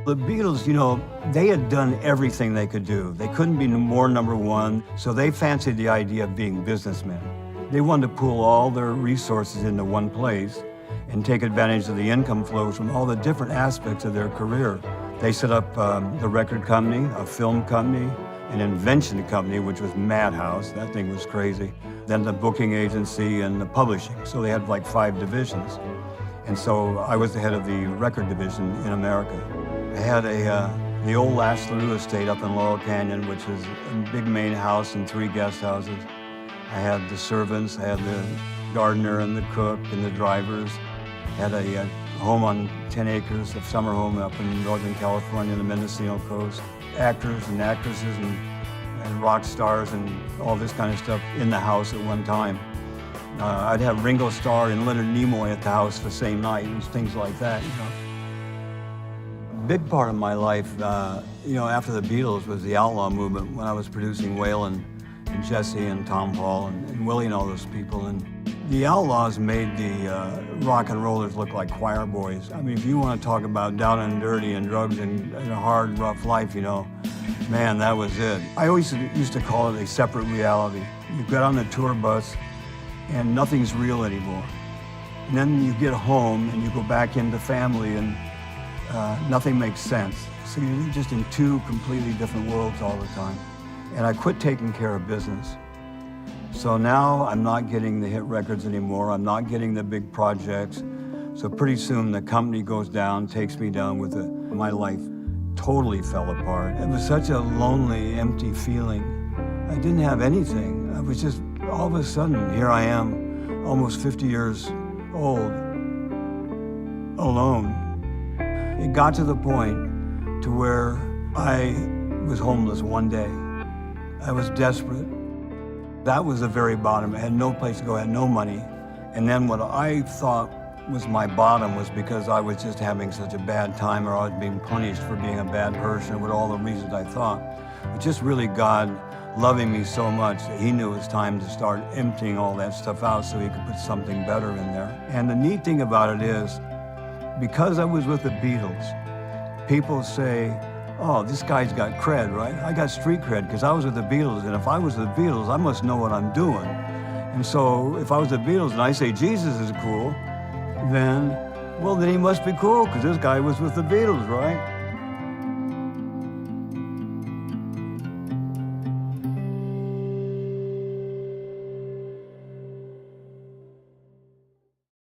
The Beatles, they had done everything they could do. They couldn't be more number one, so they fancied the idea of being businessmen. They wanted to pool all their resources into one place and take advantage of the income flows from all the different aspects of their career. They set up the record company, a film company, an invention company, which was Madhouse. That thing was crazy. Then the booking agency and the publishing. So they had like 5 divisions. And so I was the head of the record division in America. I had the old Last LaRue estate up in Laurel Canyon, which is a big main house and 3 guest houses. I had the servants, I had the gardener and the cook and the drivers. I had a home on 10 acres, a summer home up in Northern California, the Mendocino coast. Actors and actresses and rock stars and all this kind of stuff in the house at one time. I'd have Ringo Starr and Leonard Nimoy at the house the same night and things like that, A big part of my life, after the Beatles was the outlaw movement when I was producing Waylon and Jesse and Tom Hall and Willie and all those people. And the Outlaws made the rock and rollers look like choir boys. I mean, if you want to talk about down and dirty and drugs and a hard, rough life, man, that was it. I always used to call it a separate reality. You get on the tour bus and nothing's real anymore. And then you get home and you go back into family and nothing makes sense. So you're just in 2 completely different worlds all the time. And I quit taking care of business. So now I'm not getting the hit records anymore. I'm not getting the big projects. So pretty soon the company goes down, takes me down with it. My life totally fell apart. It was such a lonely, empty feeling. I didn't have anything. I was just, all of a sudden, here I am, almost 50 years old, alone. It got to the point to where I was homeless one day. I was desperate. That was the very bottom. I had no place to go, I had no money. And then what I thought was my bottom was because I was just having such a bad time, or I was being punished for being a bad person, with all the reasons I thought. But just really God loving me so much that He knew it was time to start emptying all that stuff out so He could put something better in there. And the neat thing about it is, because I was with the Beatles, people say, oh, this guy's got cred, right? I got street cred because I was with the Beatles, and if I was with the Beatles, I must know what I'm doing. And so if I was the Beatles and I say Jesus is cool, then he must be cool because this guy was with the Beatles, right?